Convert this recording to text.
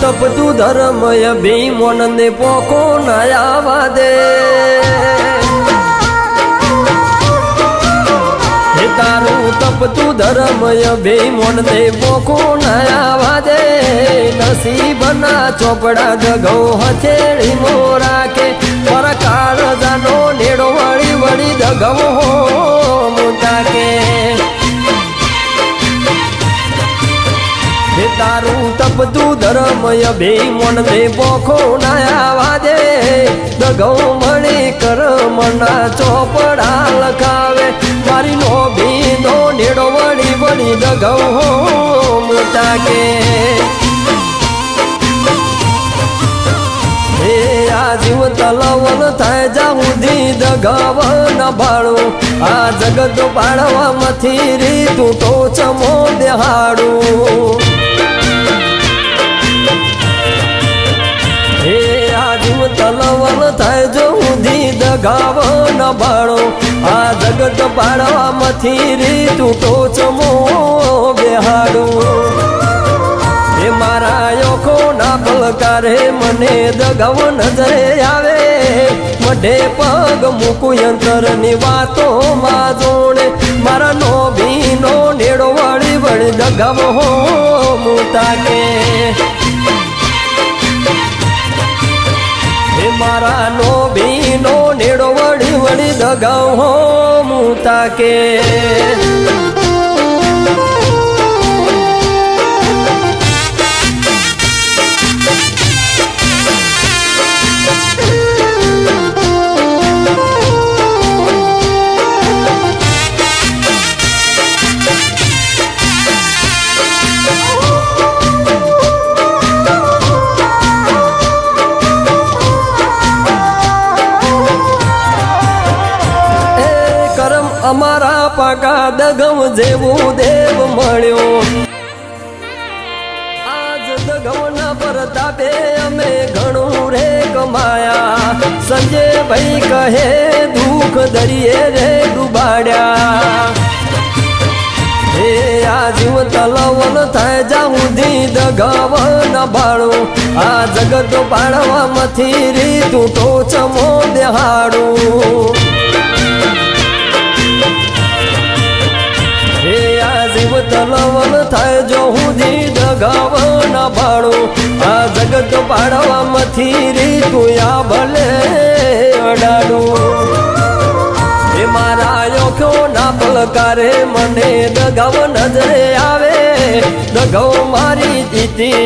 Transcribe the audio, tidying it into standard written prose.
તપતું ધર્મય ભીમોનને પોખો ના આવા દે તારું તપતું ધર્મય ભીમોનને પોખો ના આવા દે નસીબના ચોપડા જગો હથેળી મોરા કે પર કાળજાનો નેડો વળી વળી દગવો મોટા કે તારું તપતું ધર્મય ભીમોનને પોખો ના આવા દે દગો મળી કર્મના ચોપડા લખાવે મારી નો ભીનો નેડો વળી વળી દગો મોટા કે હે આ જીવ તલવન થાય જાઉધી દગાવ ન બાળું આ જગત પાડવામાંથી રીતું ટોચમો દેહાડું હે આ જીવ તલવન થાય જઉધી દગાવ ન બાળો આ જગત પાડવામાંથી રીતું ટોચમો બેહાડું હે મારા યોખો ના પલકારે મને દગાવ નજરે આવે મઢે પગ મૂકું અંતરની વાતો માં જોડે મારા નો ભીનો નેડો વળી વળી દગાવ હો મોટા કે મારા નો ભીનો નેડો વળી વળી દગાવ હો મોટા કે અમારા પાકા દગમ જેવું દેવ મળ્યો આજ દગમના પ્રતાપે અમે ઘણું રે કમાયા સંજય ભાઈ કહે દુઃખ દરિયે રે ડૂબાડ્યા હે આ જીવ તલવન થાય જાઉધી દગાવ ન બાળું આ જગત પાડવામાંથી રીતું ટોચમો દેહાડું હે આ જીવ તલવન થાય જો હુંધી દગાવ ન બાળું આ જગત પાડવામાંથી રીતું આ ભલે અડાડું હે મારા યોખો ના પલકારે મને દગાવ નજરે આવે દગાવ મારી દીધી